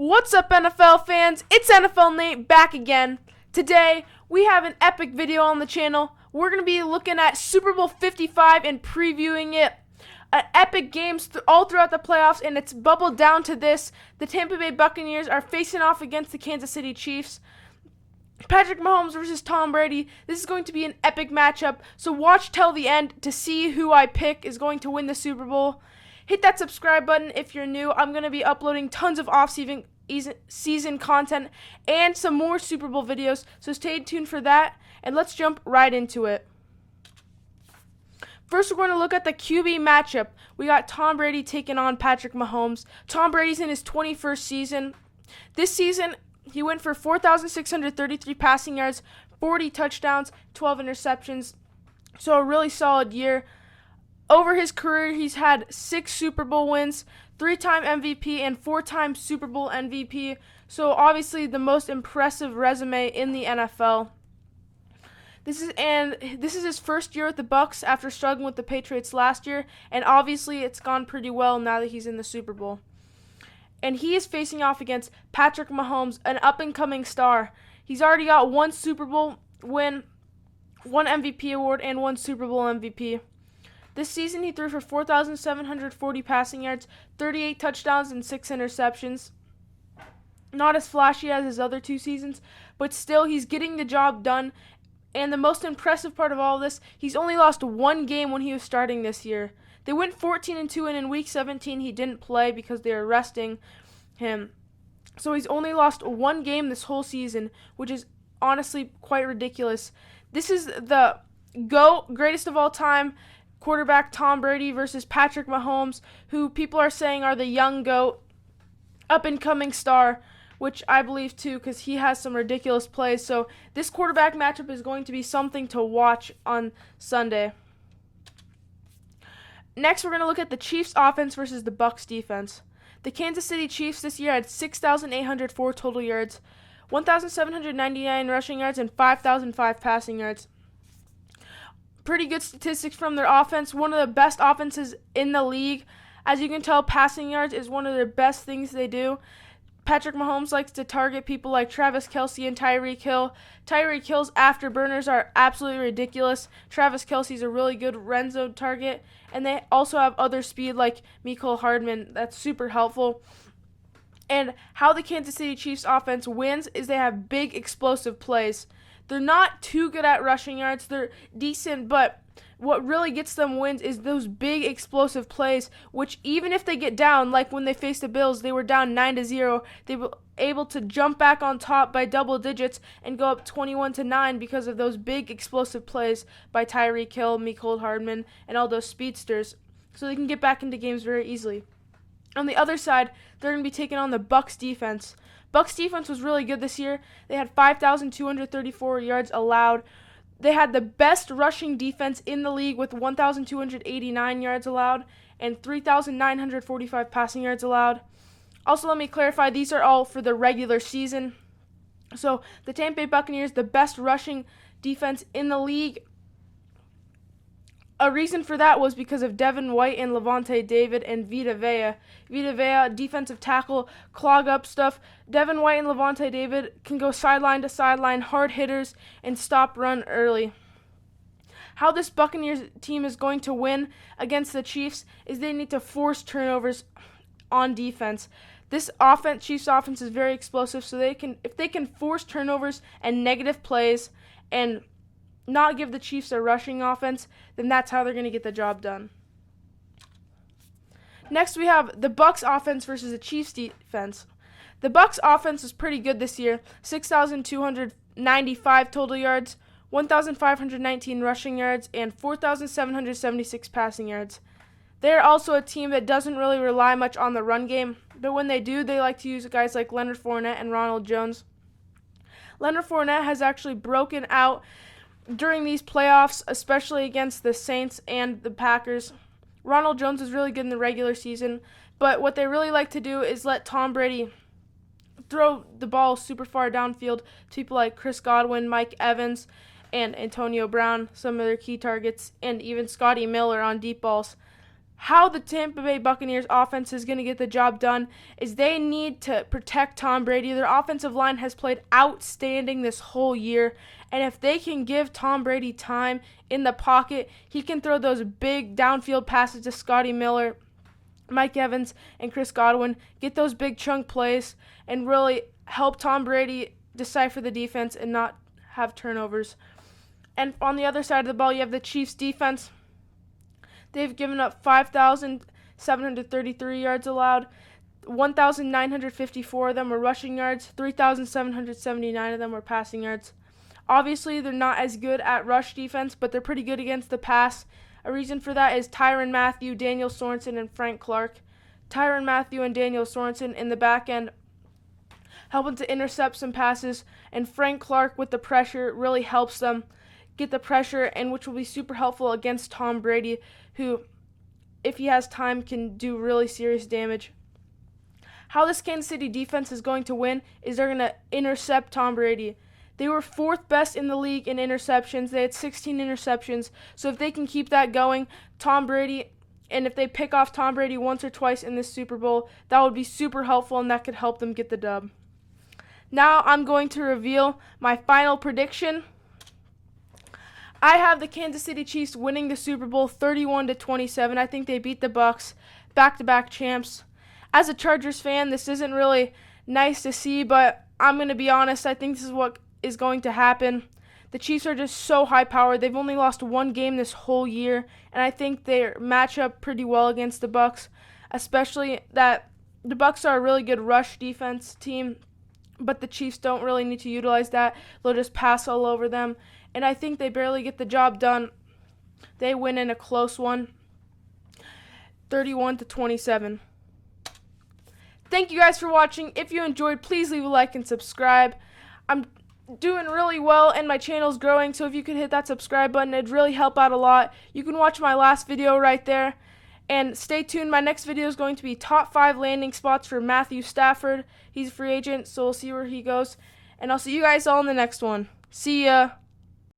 What's up, NFL fans? It's NFL Nate back again. Today, we have an epic video on the channel. We're going to be looking at Super Bowl 55 and previewing it. Epic games all throughout the playoffs, and it's bubbled down to this. The Tampa Bay Buccaneers are facing off against the Kansas City Chiefs. Patrick Mahomes versus Tom Brady. This is going to be an epic matchup, so watch till the end to see who I pick is going to win the Super Bowl. Hit that subscribe button if you're new. I'm going to be uploading tons of off-season content and some more Super Bowl videos, so stay tuned for that, and let's jump right into it. First, we're going to look at the QB matchup. We got Tom Brady taking on Patrick Mahomes. Tom Brady's in his 21st season. This season, he went for 4,633 passing yards, 40 touchdowns, 12 interceptions. So a really solid year. Over his career, he's had 6 Super Bowl wins, 3-time MVP, and 4-time Super Bowl MVP. So obviously the most impressive resume in the NFL. This is his first year with the Bucs after struggling with the Patriots last year, and obviously it's gone pretty well now that he's in the Super Bowl. And he is facing off against Patrick Mahomes, an up-and-coming star. He's already got 1 Super Bowl win, 1 MVP award, and 1 Super Bowl MVP. This season, he threw for 4,740 passing yards, 38 touchdowns, and 6 interceptions. Not as flashy as his other 2 seasons, but still, he's getting the job done. And the most impressive part of all this, he's only lost 1 game when he was starting this year. They went 14-2, and in Week 17, he didn't play because they were resting him. So he's only lost 1 game this whole season, which is honestly quite ridiculous. This is the GOAT, greatest of all time, quarterback Tom Brady versus Patrick Mahomes, who people are saying are the young GOAT, up-and-coming star, which I believe too because he has some ridiculous plays. So this quarterback matchup is going to be something to watch on Sunday. Next, we're going to look at the Chiefs offense versus the Bucs defense. The Kansas City Chiefs this year had 6,804 total yards, 1,799 rushing yards, and 5,005 passing yards. Pretty good statistics from their offense. One of the best offenses in the league. As you can tell, passing yards is one of their best things they do. Patrick Mahomes likes to target people like Travis Kelce and Tyreek Hill. Tyreek Hill's afterburners are absolutely ridiculous. Travis Kelce's a really good red zone target. And they also have other speed like Mecole Hardman. That's super helpful. And how the Kansas City Chiefs offense wins is they have big explosive plays. They're not too good at rushing yards. They're decent, but what really gets them wins is those big explosive plays, which even if they get down, like when they faced the Bills, they were down 9-0. They were able to jump back on top by double digits and go up 21-9 because of those big explosive plays by Tyreek Hill, Mecole Hardman, and all those speedsters. So they can get back into games very easily. On the other side, they're going to be taking on the Bucs defense. Bucs defense was really good this year. They had 5,234 yards allowed. They had the best rushing defense in the league with 1,289 yards allowed and 3,945 passing yards allowed. Also, let me clarify, these are all for the regular season. So, the Tampa Bay Buccaneers, the best rushing defense in the league. A reason for that was because of Devin White and Lavonte David and Vita Vea. Vita Vea, defensive tackle, clog up stuff. Devin White and Lavonte David can go sideline to sideline, hard hitters, and stop run early. How this Buccaneers team is going to win against the Chiefs is they need to force turnovers on defense. This Chiefs offense is very explosive, so if they can force turnovers and negative plays and not give the Chiefs a rushing offense, then that's how they're going to get the job done. Next, we have the Bucs offense versus the Chiefs defense. The Bucs offense was pretty good this year. 6,295 total yards, 1,519 rushing yards, and 4,776 passing yards. They're also a team that doesn't really rely much on the run game, but when they do, they like to use guys like Leonard Fournette and Ronald Jones. Leonard Fournette has actually broken out during these playoffs, especially against the Saints and the Packers. Ronald Jones is really good in the regular season, but what they really like to do is let Tom Brady throw the ball super far downfield to people like Chris Godwin, Mike Evans, and Antonio Brown, some of their key targets, and even Scotty Miller on deep balls. how the Tampa Bay Buccaneers offense is going to get the job done is they need to protect Tom Brady. Their offensive line has played outstanding this whole year, and if they can give Tom Brady time in the pocket, he can throw those big downfield passes to Scotty Miller, Mike Evans, and Chris Godwin, get those big chunk plays, and really help Tom Brady decipher the defense and not have turnovers. And on the other side of the ball, you have the Chiefs defense. They've given up 5,733 yards allowed. 1,954 of them were rushing yards. 3,779 of them were passing yards. Obviously, they're not as good at rush defense, but they're pretty good against the pass. A reason for that is Tyrann Mathieu, Daniel Sorensen, and Frank Clark. Tyrann Mathieu and Daniel Sorensen in the back end helping to intercept some passes, and Frank Clark with the pressure really helps them get the pressure, and which will be super helpful against Tom Brady, who, if he has time, can do really serious damage. How this Kansas City defense is going to win is they're going to intercept Tom Brady. They were 4th best in the league in interceptions. They had 16 interceptions. So if they can keep that going, Tom Brady, and if they pick off Tom Brady once or twice in this Super Bowl, that would be super helpful, and that could help them get the dub. Now I'm going to reveal my final prediction. I have the Kansas City Chiefs winning the Super Bowl 31-27. I think they beat the Bucs, back-to-back champs. As a Chargers fan, this isn't really nice to see, but I'm going to be honest, I think this is what is going to happen. The Chiefs are just so high-powered. They've only lost one game this whole year, and I think they match up pretty well against the Bucs, especially that the Bucs are a really good rush defense team, but the Chiefs don't really need to utilize that. They'll just pass all over them, and I think they barely get the job done. They win in a close one, 31-27. Thank you guys for watching. If you enjoyed, please leave a like and subscribe. I'm doing really well and my channel's growing, so if you could hit that subscribe button, it'd really help out a lot. You can watch my last video right there. And stay tuned, my next video is going to be top 5 landing spots for Matthew Stafford. He's a free agent, so we'll see where he goes. And I'll see you guys all in the next one. See ya.